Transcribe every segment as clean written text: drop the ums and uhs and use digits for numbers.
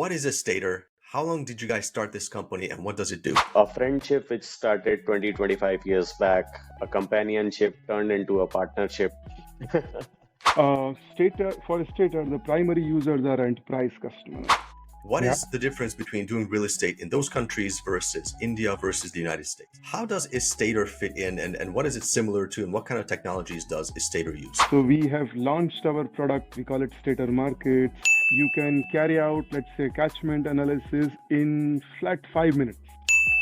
What is Estator? How long did you guys start this company and what does it do? A friendship which started 25 years back, a companionship turned into a partnership. For Stater, the primary users are enterprise customers. What Yeah. is the difference between doing real estate in those countries versus India versus the United States? How does Estator fit in and what is it similar to and what kind of technologies does Estator use? So we have launched our product. We call it Estator Markets. You can carry out, let's say, catchment analysis in flat 5 minutes.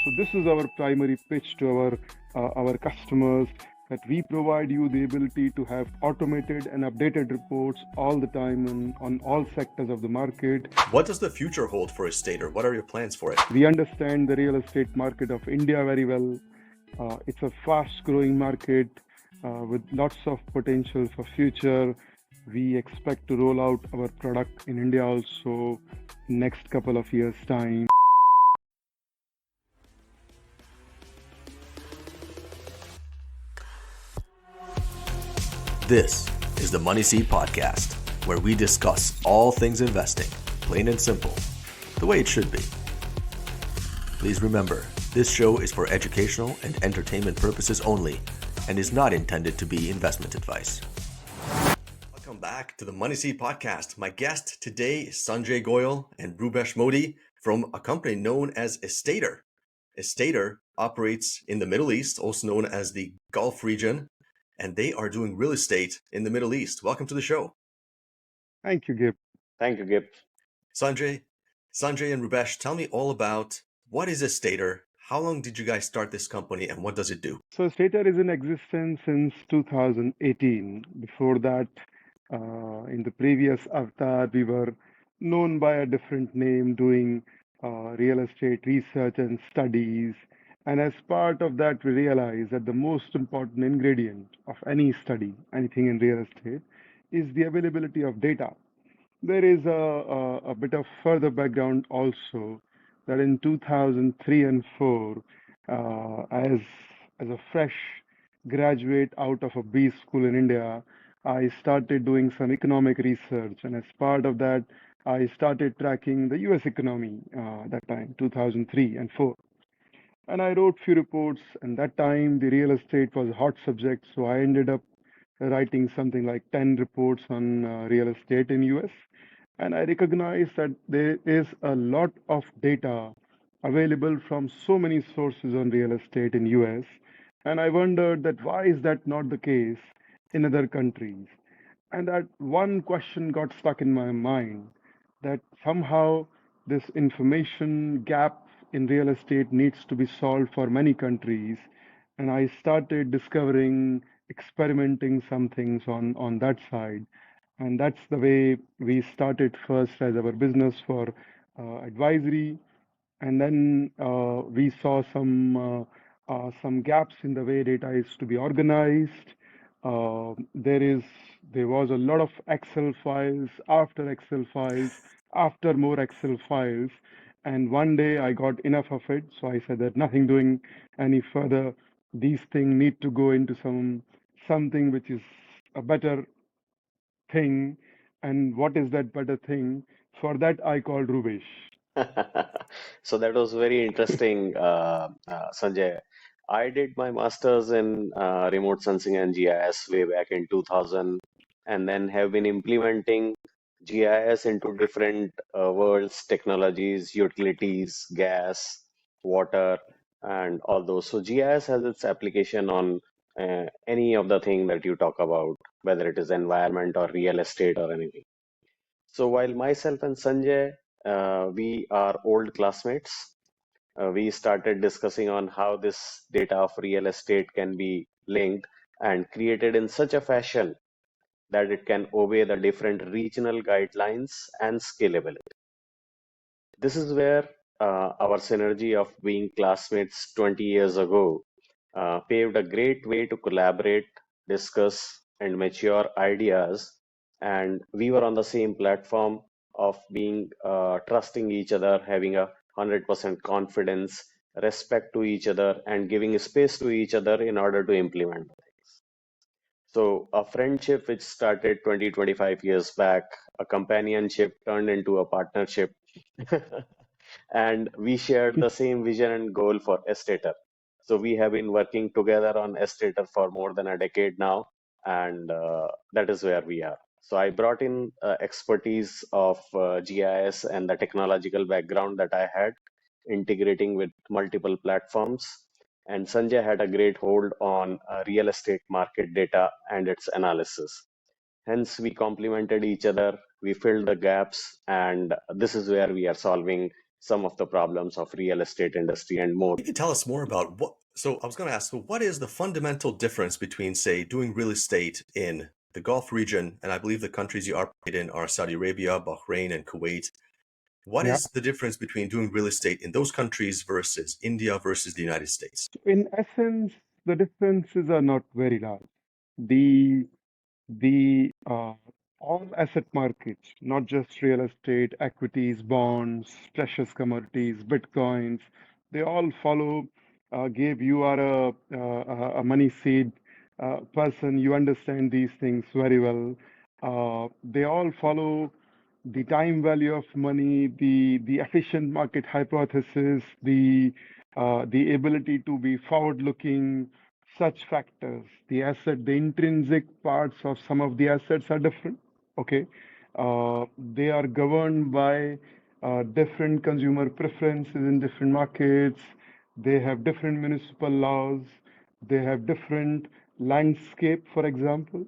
So this is our primary pitch to our customers, that we provide you the ability to have automated and updated reports all the time on all sectors of the market. What does the future hold for Estator? What are your plans for it? We understand the real estate market of India very well. It's a fast growing market with lots of potential for future. We expect to roll out our product in India also next couple of years' time. This is the Money Seed Podcast, where we discuss all things investing, plain and simple, the way it should be. Please remember, this show is for educational and entertainment purposes only and is not intended to be investment advice. Welcome back to the Money Seed Podcast. My guest today is Sanjay Goyal and Roobesh from a company known as Estator. Estator operates in the Middle East, also known as the Gulf region, and they are doing real estate in the Middle East. Welcome to the show. Thank you, Gib. Thank you, Gib. Sanjay and Roobesh, tell me all about what is Estator, how long did you guys start this company, and what does it do? So Stater is in existence since 2018. Before that, in the previous avatar, we were known by a different name, doing real estate research and studies. And as part of that, we realized that the most important ingredient of any study, anything in real estate, is the availability of data. There is a bit of further background also, that in 2003 and 4, as a fresh graduate out of a B school in India, I started doing some economic research, and as part of that, I started tracking the US economy that time, 2003 and 4. And I wrote few reports, and that time the real estate was a hot subject, so I ended up writing something like 10 reports on real estate in US. And I recognized that there is a lot of data available from so many sources on real estate in US. And I wondered that why is that not the case in other countries? And that one question got stuck in my mind, that somehow this information gap in real estate needs to be solved for many countries. And I started discovering, experimenting some things on that side. And that's the way we started first as our business for advisory. And then we saw some gaps in the way data is to be organized. There was a lot of Excel files after Excel files after more Excel files, and one day I got enough of it. So I said that nothing doing any further. These things need to go into something which is a better thing. And what is that better thing? For that I called Roobesh. So that was very interesting, Sanjay. I did my master's in remote sensing and GIS way back in 2000, and then have been implementing GIS into different worlds, technologies, utilities, gas, water, and all those. So GIS has its application on any of the thing that you talk about, whether it is environment or real estate or anything. So while myself and Sanjay, we are old classmates, we started discussing on how this data of real estate can be linked and created in such a fashion that it can obey the different regional guidelines and scalability. This is where our synergy of being classmates 20 years ago paved a great way to collaborate, discuss, and mature ideas. And we were on the same platform of being trusting each other, having a 100% confidence, respect to each other, and giving space to each other in order to implement things. So a friendship which started 25 years back, a companionship turned into a partnership And we shared the same vision and goal for Estator. So we have been working together on Estator for more than a decade now, and that is where we are. So I brought in expertise of GIS and the technological background that I had, integrating with multiple platforms. And Sanjay had a great hold on real estate market data and its analysis. Hence, we complemented each other, we filled the gaps, and this is where we are solving some of the problems of real estate industry and more. You can tell us more about what. So I was going to ask, so what is the fundamental difference between, say, doing real estate in the Gulf region, and I believe the countries you operate in are Saudi Arabia, Bahrain, and Kuwait. What Yeah. is the difference between doing real estate in those countries versus India versus the United States? In essence, the differences are not very large. The the all asset markets, not just real estate, equities, bonds, precious commodities, bitcoins, they all follow. Gabe, you are a money seed person. You understand these things very well. They all follow the time value of money, the efficient market hypothesis, the ability to be forward-looking, such factors. The intrinsic parts of some of the assets are different. Okay, they are governed by different consumer preferences in different markets. They have different municipal laws. They have different landscape, for example.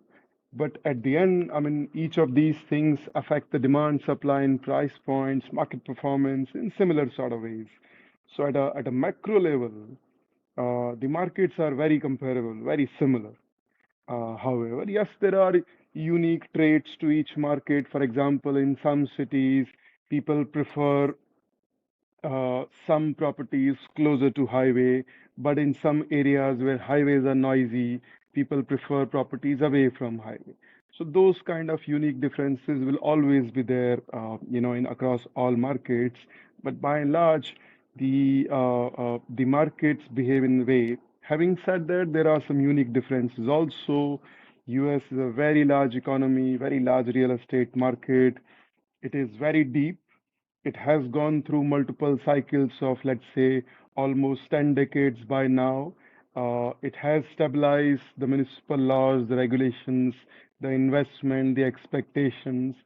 But at the end, I mean, each of these things affect the demand, supply, and price points, market performance in similar sort of ways. So at a macro level, the markets are very comparable, very similar. However, yes, there are unique traits to each market. For example, in some cities, people prefer some properties closer to highway, but in some areas where highways are noisy, people prefer properties away from highway. So those kind of unique differences will always be there, in across all markets. But by and large, the markets behave in a way. Having said that, there are some unique differences. Also, US is a very large economy, very large real estate market. It is very deep. It has gone through multiple cycles of, let's say, almost 10 decades by now. It has stabilized the municipal laws, the regulations, the investment, the expectations.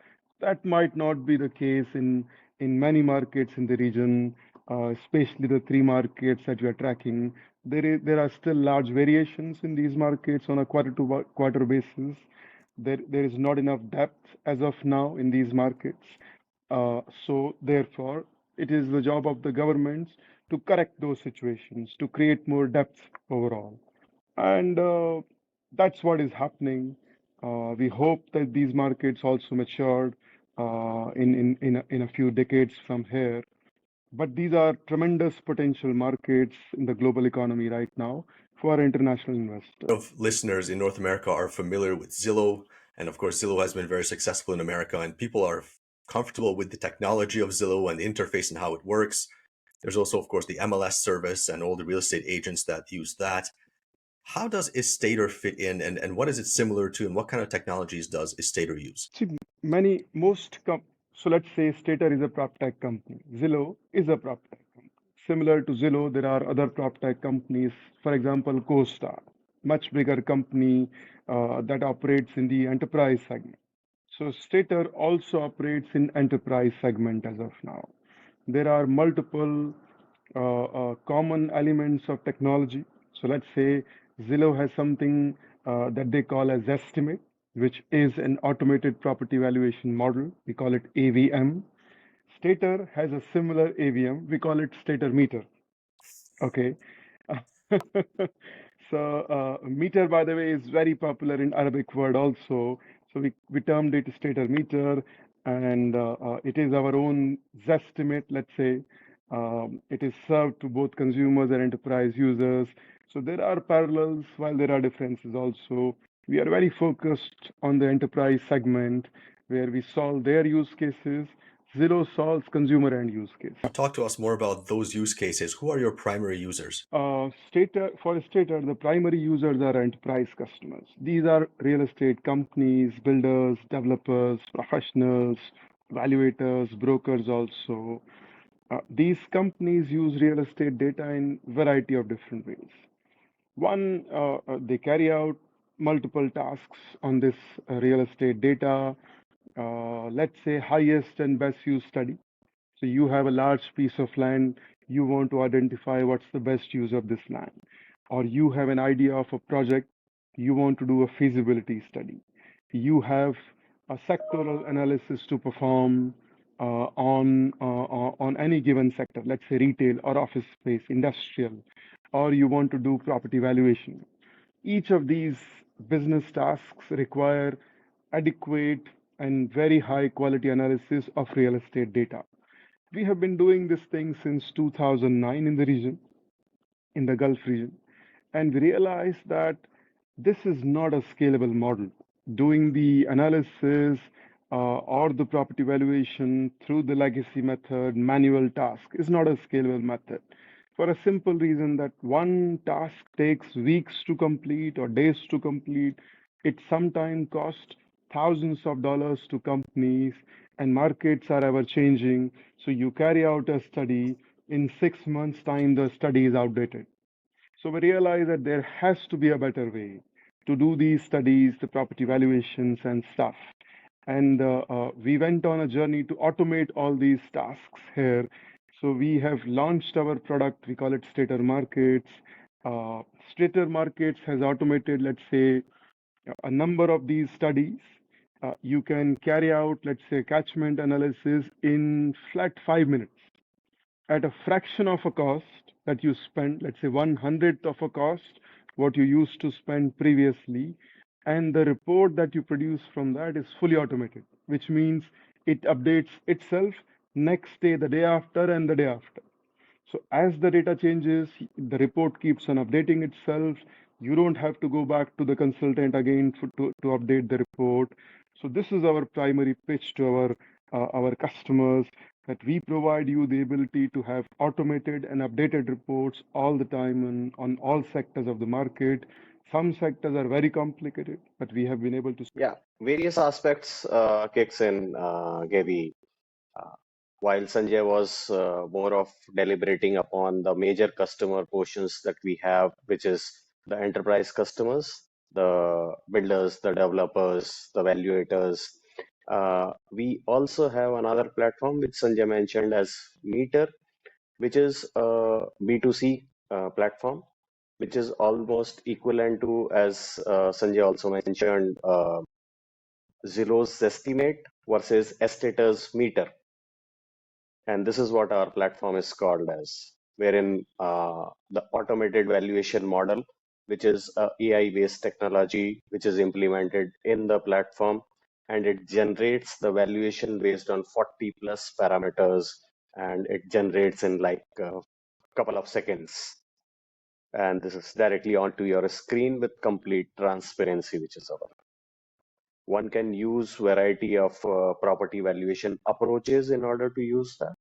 That might not be the case in many markets in the region, especially the three markets that we are tracking. There are still large variations in these markets on a quarter to quarter basis. There is not enough depth as of now in these markets. So therefore, it is the job of the governments to correct those situations, to create more depth overall. And that's what is happening. We hope that these markets also matured in a few decades from here. But these are tremendous potential markets in the global economy right now for international investors. Of listeners in North America are familiar with Zillow, and of course, Zillow has been very successful in America, and people are comfortable with the technology of Zillow and the interface and how it works. There's also, of course, the MLS service and all the real estate agents that use that. How does Estator fit in, and what is it similar to, and what kind of technologies does Estator use? See, so let's say Stater is a PropTech company. Zillow is a PropTech company. Similar to Zillow, there are other PropTech companies. For example, CoStar, much bigger company that operates in the enterprise segment. So Stater also operates in enterprise segment as of now. There are multiple common elements of technology. So let's say Zillow has something that they call as estimate, which is an automated property valuation model. We call it AVM. Stater has a similar AVM. We call it Stator Meter. Okay. So meter, by the way, is very popular in Arabic word also. So we termed it Stator Meter, and it is our own Zestimate, let's say. It is served to both consumers and enterprise users. So there are parallels while there are differences also. We are very focused on the enterprise segment where we solve their use cases. Zillow solves consumer end use cases. Talk to us more about those use cases. Who are your primary users? For Stater, the primary users are enterprise customers. These are real estate companies, builders, developers, professionals valuators, brokers also. These companies use real estate data in variety of different ways. One, they carry out multiple tasks on this real estate data. Let's say highest and best use study. So you have a large piece of land, you want to identify what's the best use of this land. Or you have an idea of a project, you want to do a feasibility study. You have a sectoral analysis to perform on any given sector, let's say retail or office space, industrial, or you want to do property valuation. Each of these business tasks require adequate and very high quality analysis of real estate data. We have been doing this thing since 2009 in the region, in the Gulf region, and we realized that this is not a scalable model. Doing the analysis or the property valuation through the legacy method, manual task, is not a scalable method for a simple reason that one task takes weeks to complete or days to complete. It sometimes costs thousands of dollars to companies, and markets are ever changing. So you carry out a study, in 6 months' time, the study is outdated. So we realized that there has to be a better way to do these studies, the property valuations and stuff. And we went on a journey to automate all these tasks here. So we have launched our product, we call it Stator Markets. Stator Markets has automated, let's say, a number of these studies. You can carry out, let's say, catchment analysis in flat 5 minutes at a fraction of a cost that you spend, let's say 1/100th of a cost, what you used to spend previously. And the report that you produce from that is fully automated, which means it updates itself next day, the day after, and the day after. So as the data changes, the report keeps on updating itself. You don't have to go back to the consultant again to update the report. So this is our primary pitch to our customers, that we provide you the ability to have automated and updated reports all the time on all sectors of the market. Some sectors are very complicated, but we have been able to. Yeah, various aspects kicks in, Gaby. Uh, while Sanjay was more of deliberating upon the major customer portions that we have, which is the enterprise customers, the builders, the developers, the valuators. We also have another platform which Sanjay mentioned as Meter, which is a B2C platform, which is almost equivalent to, as Sanjay also mentioned, Zillow's estimate versus Estator's meter. And this is what our platform is called as, wherein the automated valuation model, which is a AI-based technology, which is implemented in the platform, and it generates the valuation based on 40 plus parameters, and it generates in like a couple of seconds. And this is directly onto your screen with complete transparency, which is available. One can use variety of property valuation approaches in order to use that.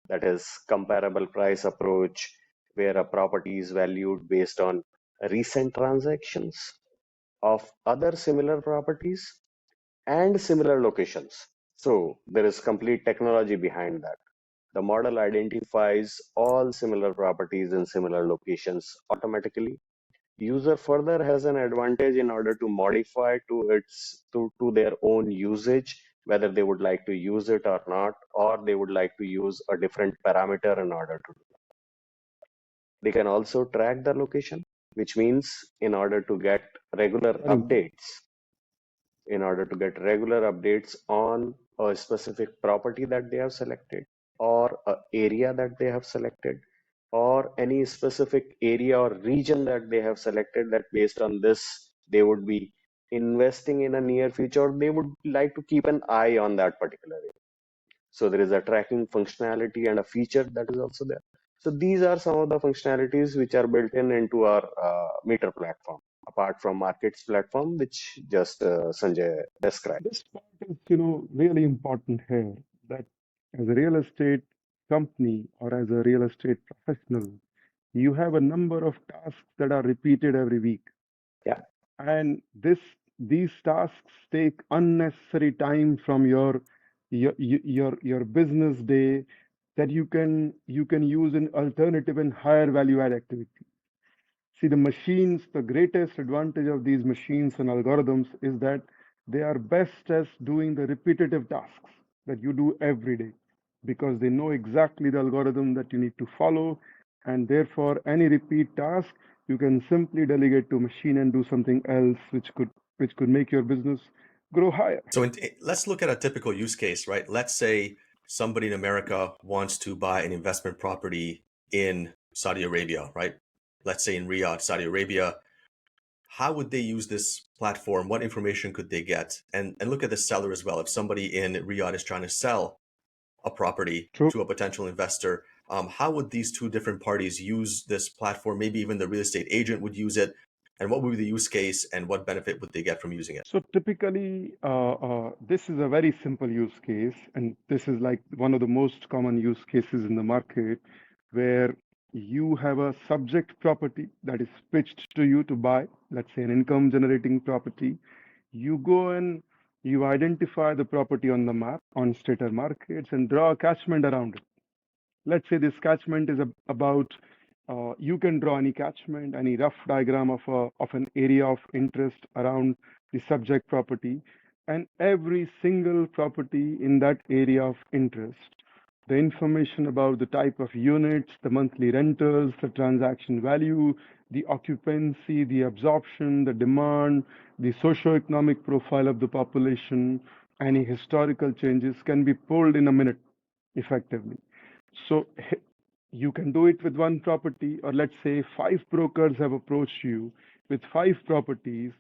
That is comparable price approach, where a property is valued based on recent transactions of other similar properties and similar locations. So there is complete technology behind that. The model identifies all similar properties in similar locations automatically. User further has an advantage in order to modify to their own usage, whether they would like to use it or not, or they would like to use a different parameter in order to do that. They can also track the location, which means in order to get regular updates, on a specific property that they have selected, or a area that they have selected, or any specific area or region that they have selected, that based on this they would be investing in a near future, or they would like to keep an eye on that particular area. So there is a tracking functionality and a feature that is also there. So these are some of the functionalities which are built in into our meter platform, apart from markets platform, which just Sanjay described. This part is, really important here, that as a real estate company or as a real estate professional, you have a number of tasks that are repeated every week. Yeah. And these tasks take unnecessary time from your your business day, that you can use an alternative and higher value add activity. See, the machines, the greatest advantage of these machines and algorithms is that they are best as doing the repetitive tasks that you do every day, because they know exactly the algorithm that you need to follow, and therefore any repeat task you can simply delegate to machine and do something else which could make your business grow higher. So let's look at a typical use case, right? Let's say somebody in America wants to buy an investment property in Saudi Arabia, right? Let's say in Riyadh, Saudi Arabia. How would they use this platform? What information could they get? And look at the seller as well. If somebody in Riyadh is trying to sell a property True. to a potential investor, how would these two different parties use this platform? Maybe even the real estate agent would use it. And what would be the use case and what benefit would they get from using it? So typically, this is a very simple use case, and this is like one of the most common use cases in the market, where you have a subject property that is pitched to you to buy, let's say an income generating property. You go and you identify the property on the map on Stater Markets and draw a catchment around it. Let's say this catchment is about, you can draw any catchment, any rough diagram of an area of interest around the subject property, and every single property in that area of interest, the information about the type of units, the monthly rentals, the transaction value, the occupancy, the absorption, the demand, the socio-economic profile of the population, any historical changes can be pulled in a minute effectively. So you can do it with one property, or let's say 5 brokers have approached you with 5 properties.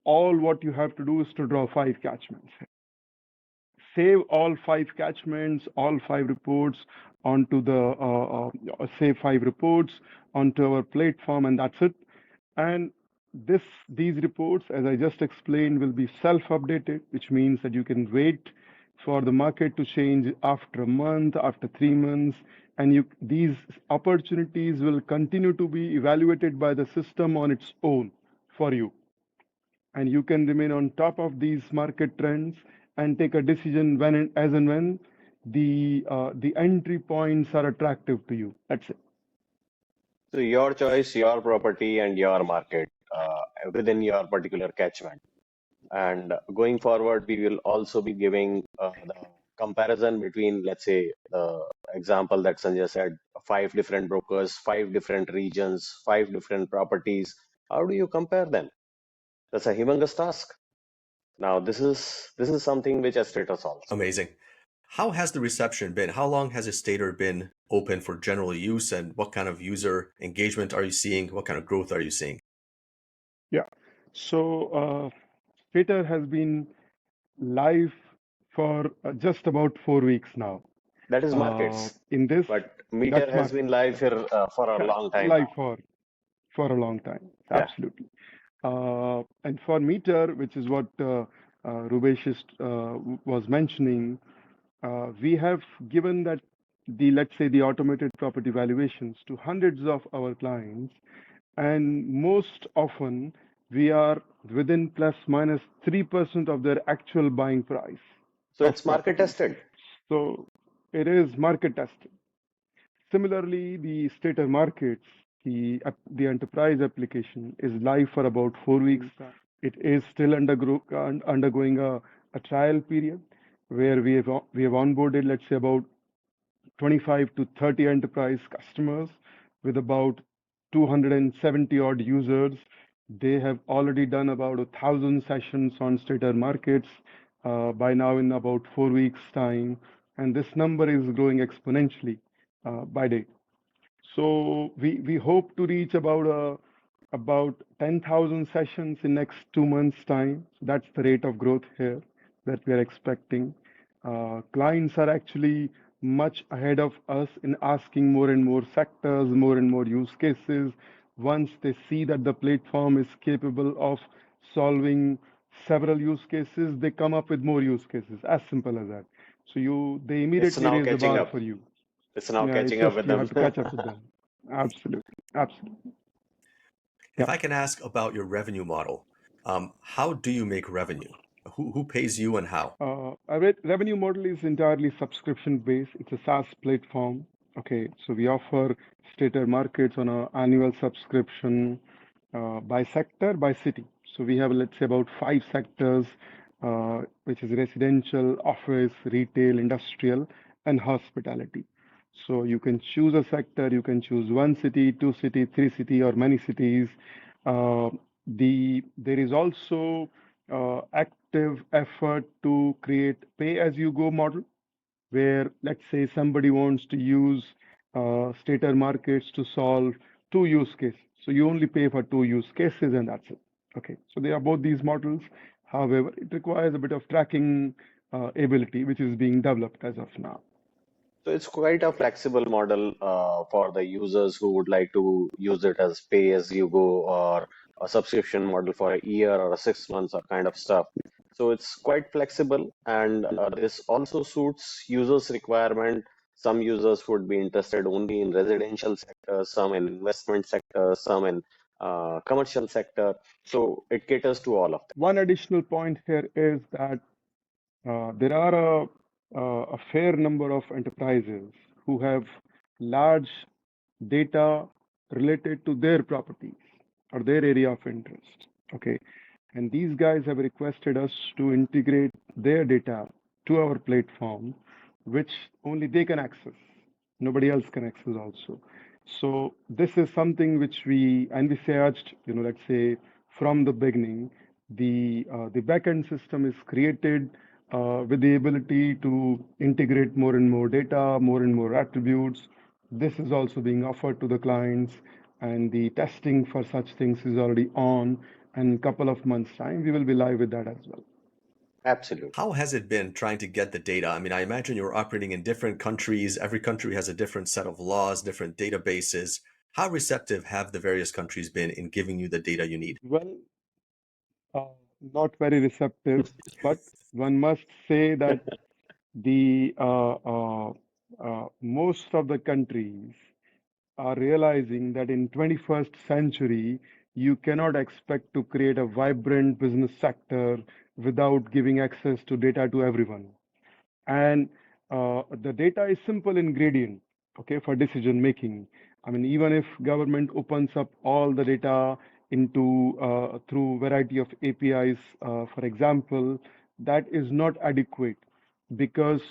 All what you have to do is to draw 5 catchments. Save all 5 catchments, all 5 reports onto the save 5 reports onto our platform, and that's it. And these reports, as I just explained, will be self-updated, which means that you can wait for the market to change after a month, after 3 months, and these opportunities will continue to be evaluated by the system on its own for you. And you can remain on top of these market trends and take a decision as and when the entry points are attractive to you. That's it. So your choice, your property, and your market within your particular catchment. And going forward, we will also be giving the comparison between, let's say, the example that Sanjay said, 5 different brokers, 5 different regions, 5 different properties. How do you compare them? That's a humongous task. Now, this is something which Estator solves. Amazing. How has the reception been? How long has Estator been open for general use, and what kind of user engagement are you seeing? What kind of growth are you seeing? Yeah. So Estator has been live for just about 4 weeks now. That is markets. In this, But Meter that's has been live for a long time live now. for a long time. Yeah. Absolutely. And for Meter, which is what Roobesh was mentioning, we have given that let's say the automated property valuations to hundreds of our clients, and most often we are within plus minus 3% of their actual buying price So of it's market properties. tested. So it is market tested. Similarly, the Stater Markets, the enterprise application is live for about 4 weeks. It is still undergoing a trial period where we have onboarded, let's say, about 25 to 30 enterprise customers with about 270 odd users. They have already done about 1,000 sessions on Stater Markets by now in about 4 weeks' time, and this number is growing exponentially by day. So we hope to reach about 10,000 sessions in next 2 months' time. So that's the rate of growth here that we are expecting. Clients are actually much ahead of us in asking more and more sectors, more and more use cases. Once they see that the platform is capable of solving several use cases, they come up with more use cases. As simple as that. So they It's immediately now raise the catching bar up. for you. It's now Yeah, it's catching up just with you them. have to catch up with them. Absolutely, absolutely. If Yeah. I can ask about your revenue model, how do you make revenue? Who pays you and how? Our revenue model is entirely subscription based. It's a SaaS platform. Okay, so we offer Stator Markets on an annual subscription by sector, by city. So we have, let's say, about 5 sectors, which is residential, office, retail, industrial, and hospitality. So you can choose a sector, you can choose one city, two city, three city, or many cities. Uh, there is also active effort to create pay-as-you-go model, where let's say somebody wants to use Stater Markets to solve 2 use cases. So you only pay for 2 use cases and that's it. Okay, so there are both these models. However, it requires a bit of tracking ability, which is being developed as of now. So it's quite a flexible model for the users who would like to use it as pay as you go or a subscription model for a year or a 6 months or kind of stuff. So it's quite flexible, and this also suits users' requirement. Some users would be interested only in residential sector, some in investment sector, some in commercial sector. So it caters to all of them. One additional point here is that there are a fair number of enterprises who have large data related to their properties or their area of interest. Okay. And these guys have requested us to integrate their data to our platform, which only they can access. Nobody else can access also. So this is something which we envisaged, let's say from the beginning. The backend system is created with the ability to integrate more and more data, more and more attributes. This is also being offered to the clients, and the testing for such things is already on. And in a couple of months' time, we will be live with that as well. Absolutely. How has it been trying to get the data? I mean, I imagine you're operating in different countries. Every country has a different set of laws, different databases. How receptive have the various countries been in giving you the data you need? Well, uh, not very receptive, but one must say that the most of the countries are realizing that in 21st century you cannot expect to create a vibrant business sector without giving access to data to everyone. And the data is simple ingredient, okay, for decision making. I mean, even if government opens up all the data into through variety of APIs, for example, that is not adequate, because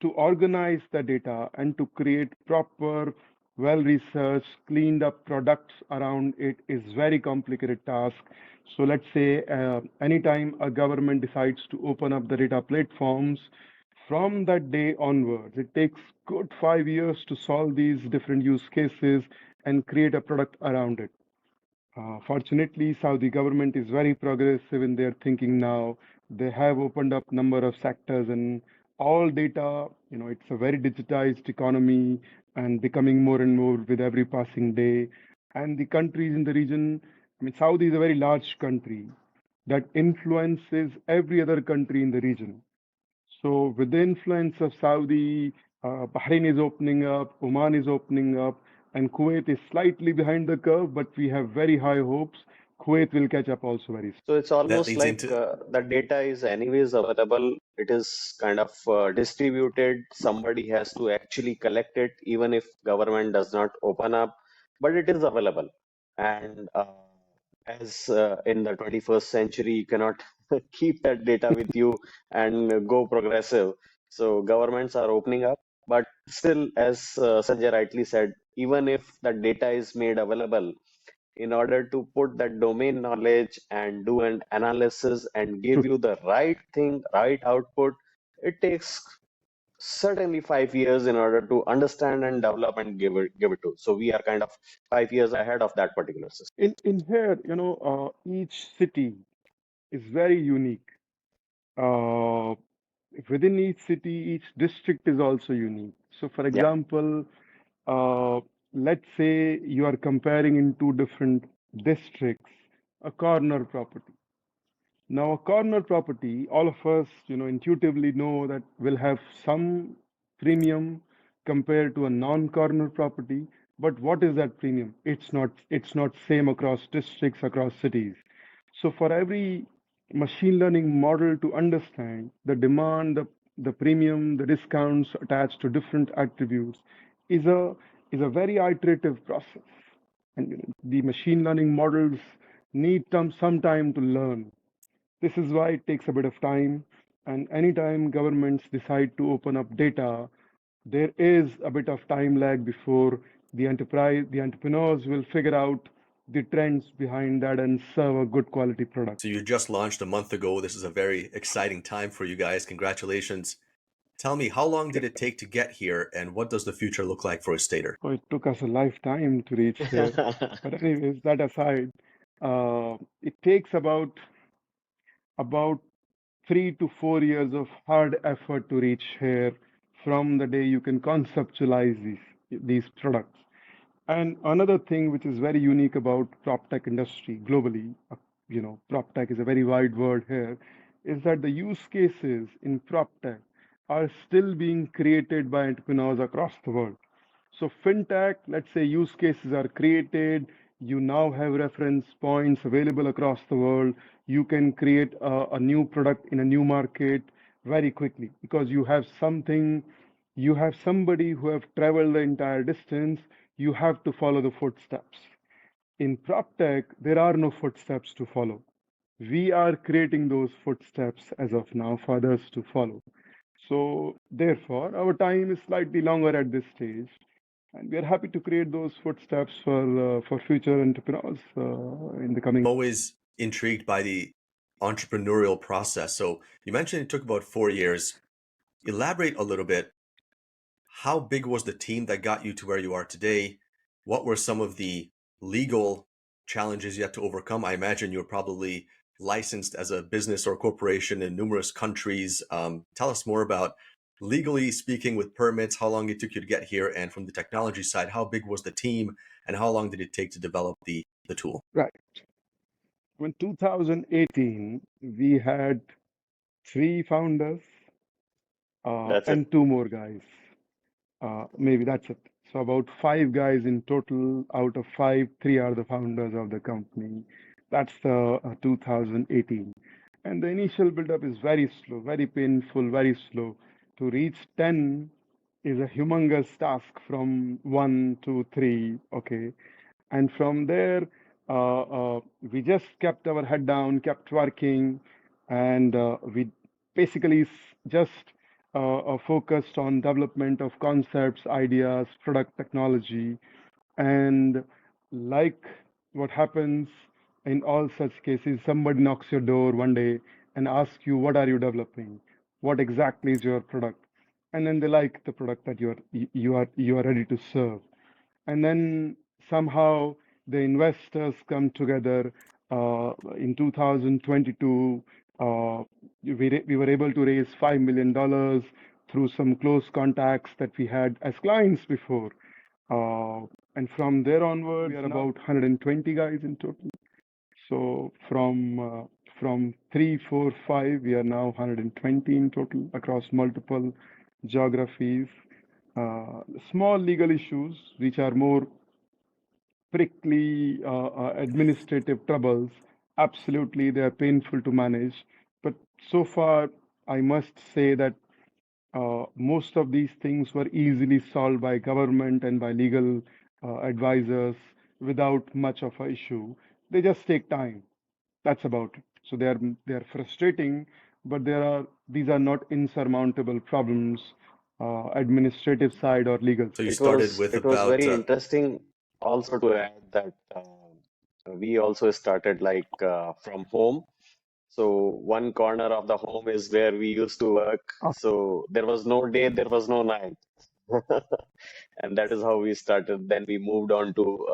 to organize the data and to create proper, well-researched, cleaned up products around it is very complicated task. So let's say anytime a government decides to open up the data platforms, from that day onwards, it takes good 5 years to solve these different use cases and create a product around it. Fortunately, Saudi government is very progressive in their thinking now. They have opened up number of sectors, and all data, it's a very digitized economy and becoming more and more with every passing day. And the countries in the region, I mean, Saudi is a very large country that influences every other country in the region. So with the influence of Saudi, Bahrain is opening up, Oman is opening up, and Kuwait is slightly behind the curve, but we have very high hopes. Kuwait will catch up also very soon. So it's That almost leads like into the data is anyways available. It is kind of distributed. Somebody has to actually collect it, even if government does not open up, but it is available. And as in the 21st century, you cannot keep that data with you and go progressive. So governments are opening up, but still, as Sanjay rightly said, even if the data is made available, in order to put that domain knowledge and do an analysis and give True. you the right thing, right output, it takes certainly 5 years in order to understand and develop and give it to. So we are kind of 5 years ahead of that particular system. In here, each city is very unique. Uh, Within each city, each district is also unique. So, for Yeah. example, let's say you are comparing in two different districts a corner property. Now, a corner property, all of us, intuitively know that will have some premium compared to a non-corner property. But what is that premium? It's not same across districts, across cities. So for every machine learning model to understand the demand, the premium, the discounts attached to different attributes is a very iterative process. And the machine learning models need some time to learn. This is why it takes a bit of time. And anytime governments decide to open up data, there is a bit of time lag before the entrepreneurs will figure out the trends behind that and serve a good quality product. So you just launched a month ago. This is a very exciting time for you guys. Congratulations. Tell me, how long did it take to get here, and what does the future look like for Estator? So it took us a lifetime to reach here. But anyways, that aside, it takes about 3 to 4 years of hard effort to reach here from the day you can conceptualize these products. And another thing which is very unique about PropTech industry globally, PropTech is a very wide word here, is that the use cases in PropTech are still being created by entrepreneurs across the world. So fintech, let's say use cases are created, you now have reference points available across the world. You can create a new product in a new market very quickly because you have somebody who have traveled the entire distance. You have to follow the footsteps. In PropTech, there are no footsteps to follow. We are creating those footsteps as of now for others to follow. So therefore, our time is slightly longer at this stage, and we are happy to create those footsteps for future entrepreneurs in the coming. Always intrigued by the entrepreneurial process. So you mentioned it took about 4 years. Elaborate a little bit. How big was the team that got you to where you are today? What were some of the legal challenges you had to overcome? I imagine you're probably licensed as a business or corporation in numerous countries. Tell us more about, legally speaking, with permits, how long it took you to get here, and from the technology side, how big was the team, and how long did it take to develop the tool? Right. In 2018, we had 3 founders That's it. and 2 more guys. Maybe that's it. So about 5 guys in total. Out of 5, 3 are the founders of the company. That's the 2018. And the initial build-up is very slow, very painful, very slow. To reach 10 is a humongous task from 1 to 3, okay? And from there, we just kept our head down, kept working, and we basically just focused on development of concepts, ideas, product technology, and like what happens in all such cases, somebody knocks your door one day and asks you, "What are you developing? What exactly is your product?" And then they like the product that you are ready to serve. And then somehow the investors come together in 2022. We were able to raise $5 million through some close contacts that we had as clients before. And from there onward, we are about 120 guys in total. So from 3, 4, 5, we are now 120 in total across multiple geographies. Small legal issues, which are more prickly administrative troubles, absolutely they are painful to manage. But so far, I must say that most of these things were easily solved by government and by legal advisors without much of an issue. They just take time. That's about it. So they are frustrating, but these are not insurmountable problems, administrative side or legal So you side. It started was with it was about very interesting also to add that we also started like from home. So one corner of the home is where we used to work. So there was no day, there was no night. And that is how we started. Then we moved on to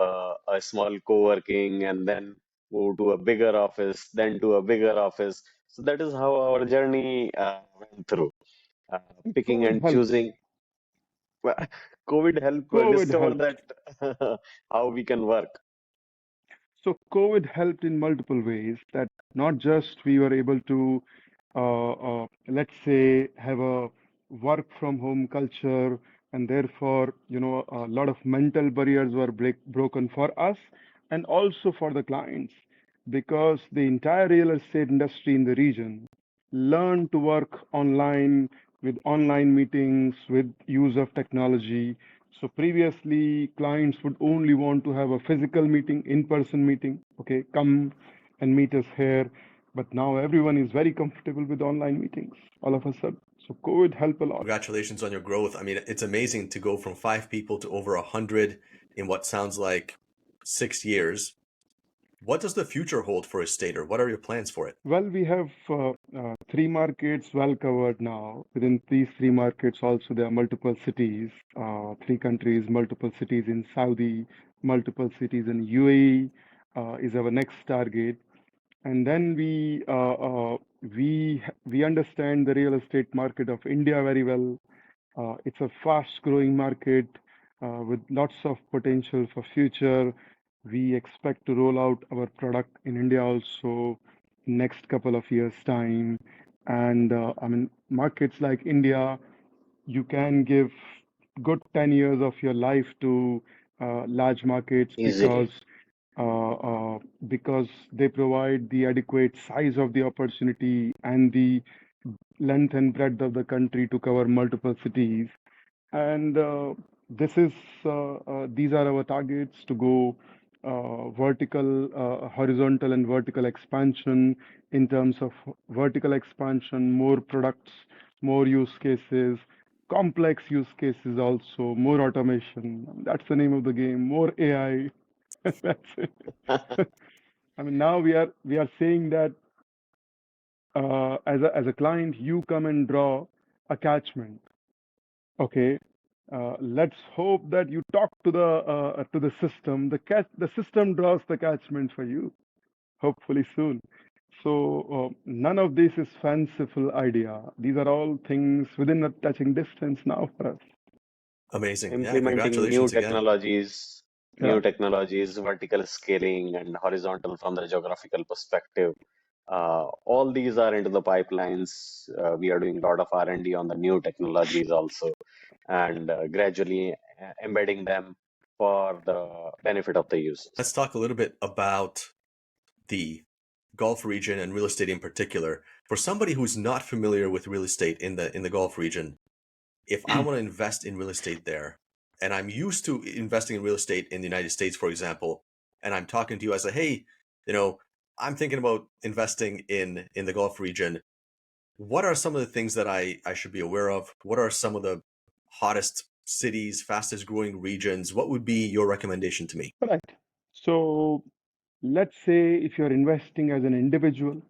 a small co-working and then moved to a bigger office, then to a bigger office. So that is how our journey went through, picking COVID and helped. choosing. Well, COVID helped COVID discover helped. that how we can work. So COVID helped in multiple ways. That not just we were able to, let's say, have a work from home culture, and therefore, a lot of mental barriers were broken for us and also for the clients. because the entire real estate industry in the region learned to work online with online meetings, with use of technology. So previously, clients would only want to have a physical meeting, in-person meeting. Okay, come and meet us here. But now everyone is very comfortable with online meetings all of a sudden. So COVID helped a lot. Congratulations on your growth. I mean, it's amazing to go from 5 people to over 100 in what sounds like 6 years. What does the future hold for Estator? What are your plans for it? Well, we have three markets well covered now. Within these three markets, also there are multiple cities, three countries, multiple cities in Saudi, multiple cities in UAE is our next target. And then we understand the real estate market of India very well. It's a fast-growing market with lots of potential for future. We expect to roll out our product in India also next couple of years' time. And I mean, markets like India, you can give good 10 years of your life to large markets Easily. because they provide the adequate size of the opportunity and the length and breadth of the country to cover multiple cities. And these are our targets to go horizontal and vertical expansion. In terms of vertical expansion, more products, more use cases, complex use cases also, more automation. That's the name of the game. More AI. That's it. I mean, now we are saying that as a client, you come and draw a catchment. Okay, let's hope that you talk to the system. The system draws the catchment for you, hopefully soon. So none of this is fanciful idea. These are all things within a touching distance now for us. Amazing. Yeah, Implementing new congratulations again. technologies, Yeah. new technologies, vertical scaling and horizontal from the geographical perspective. All these are into the pipelines. We are doing a lot of R&D on the new technologies also, and gradually embedding them for the benefit of the users. Let's talk a little bit about the Gulf region and real estate in particular. For somebody who's not familiar with real estate in the Gulf region, if I want to invest in real estate there, and I'm used to investing in real estate in the United States, for example, and I'm talking to you, I say, hey, I'm thinking about investing in the Gulf region. What are some of the things that I should be aware of? What are some of the hottest cities, fastest growing regions? What would be your recommendation to me? Right. So let's say if you're investing as an individual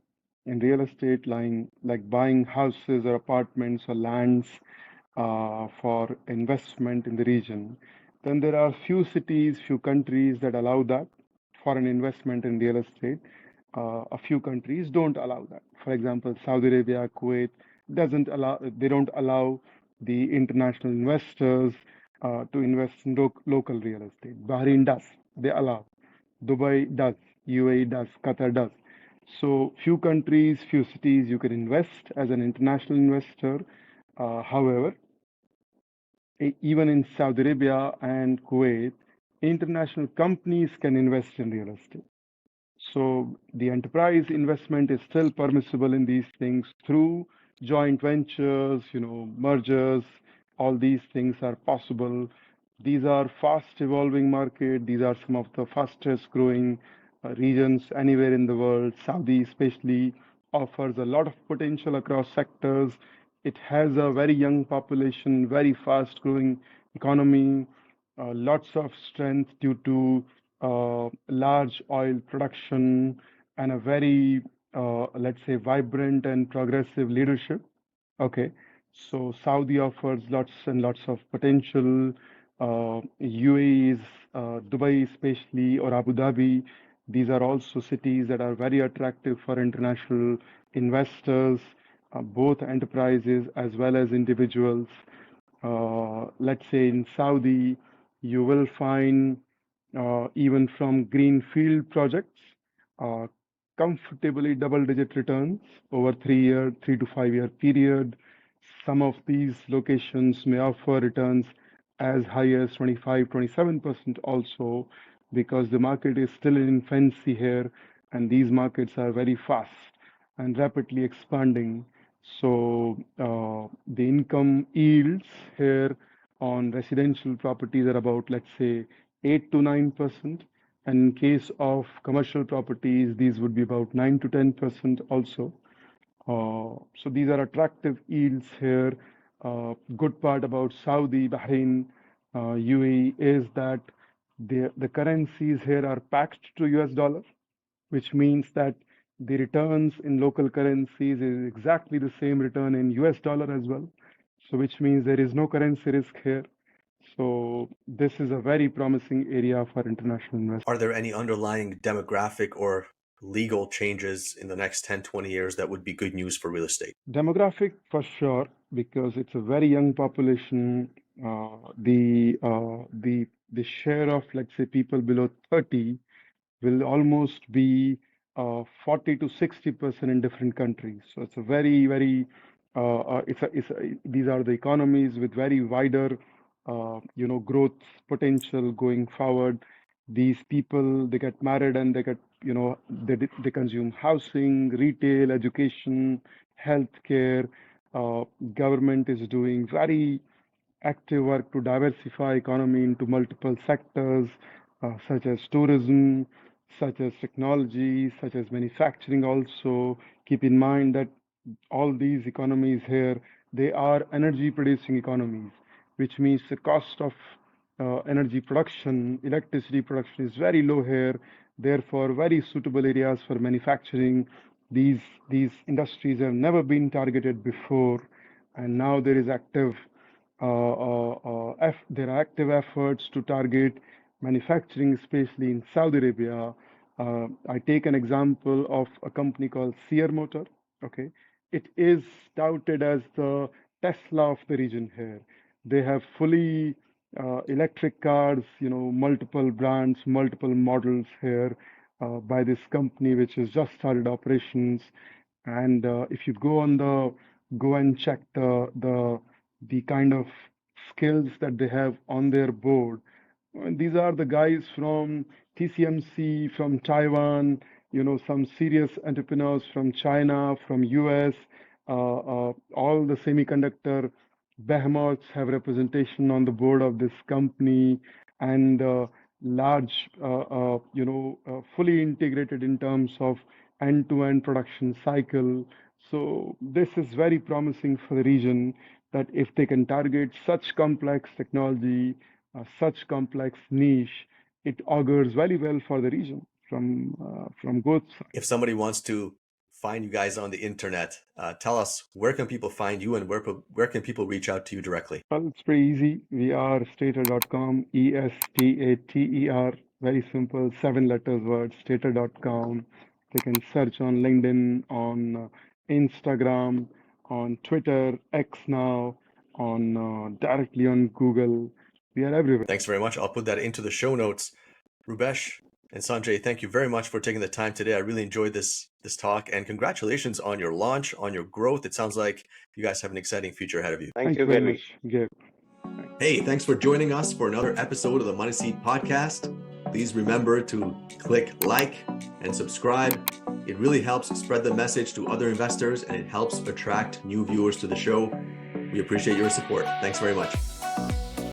in real estate, like buying houses or apartments or lands for investment in the region, then there are few cities, few countries that allow that for an investment in real estate. A few countries don't allow that. For example, Saudi Arabia, Kuwait they don't allow the international investors to invest in local real estate. Bahrain does, they allow. Dubai does, UAE does, Qatar does. So few countries, few cities you can invest as an international investor. However, even in Saudi Arabia and Kuwait, international companies can invest in real estate. So the enterprise investment is still permissible in these things through joint ventures, mergers. All these things are possible. These are fast evolving market. These are some of the fastest growing regions anywhere in the world. Saudi especially offers a lot of potential across sectors. It has a very young population, very fast growing economy, lots of strength due to large oil production and a very, let's say, vibrant and progressive leadership. Okay, so Saudi offers lots and lots of potential. UAE is Dubai, especially, or Abu Dhabi. These are also cities that are very attractive for international investors, both enterprises as well as individuals. Let's say in Saudi, you will find even from greenfield projects, uh, comfortably double-digit returns over 3 to 5 year period. Some of these locations may offer returns as high as 25, 27% also, because the market is still in infancy here. and these markets are very fast and rapidly expanding. So the income yields here on residential properties are about, let's say, 8 to 9%. And in case of commercial properties, these would be about 9 to 10% also. So these are attractive yields here. Good part about Saudi, Bahrain, UAE is that the currencies here are packed to US dollar, which means that the returns in local currencies is exactly the same return in US dollar as well. So which means there is no currency risk here. So this is a very promising area for international investors. Are there any underlying demographic or legal changes in the next 10, 20 years that would be good news for real estate? Demographic for sure, because it's a very young population. The share of, let's say, people below 30 will almost be 40 to 60% in different countries. So it's a very these are the economies with very wider growth potential going forward. These people, they get married and they get, they consume housing, retail, education, healthcare. Government is doing very active work to diversify economy into multiple sectors, such as tourism, such as technology, such as manufacturing also. Keep in mind that all these economies here, they are energy producing economies, which means the cost of energy production, electricity production is very low here, therefore very suitable areas for manufacturing. These industries have never been targeted before, and now there is there are active efforts to target manufacturing, especially in Saudi Arabia. I take an example of a company called Sear Motor. Okay, it is touted as the Tesla of the region here. They have fully electric cars, multiple brands, multiple models here by this company, which has just started operations. And if you go and check the kind of skills that they have on their board. And these are the guys from TCMC, from Taiwan, some serious entrepreneurs from China, from US, all the semiconductor behemoths have representation on the board of this company, and large, fully integrated in terms of end-to-end production cycle. So this is very promising for the region, that if they can target such complex technology, such complex niche, it augurs very well for the region from both sides. If somebody wants to find you guys on the internet, tell us, where can people find you, and where can people reach out to you directly? Well, it's pretty easy. We are Estator.com, Estater, very simple, 7 letters word, Estator.com. They can search on LinkedIn, on Instagram, on Twitter, X now, on directly on Google. We are everywhere. Thanks very much. I'll put that into the show notes. Roobesh and Sanjay, thank you very much for taking the time today. I really enjoyed this talk, and congratulations on your launch, on your growth. It sounds like you guys have an exciting future ahead of you. Thank you very very much, Gabe. Hey, thanks for joining us for another episode of the Money Seed Podcast. Please remember to click like and subscribe. It really helps spread the message to other investors, and it helps attract new viewers to the show. We appreciate your support. Thanks very much.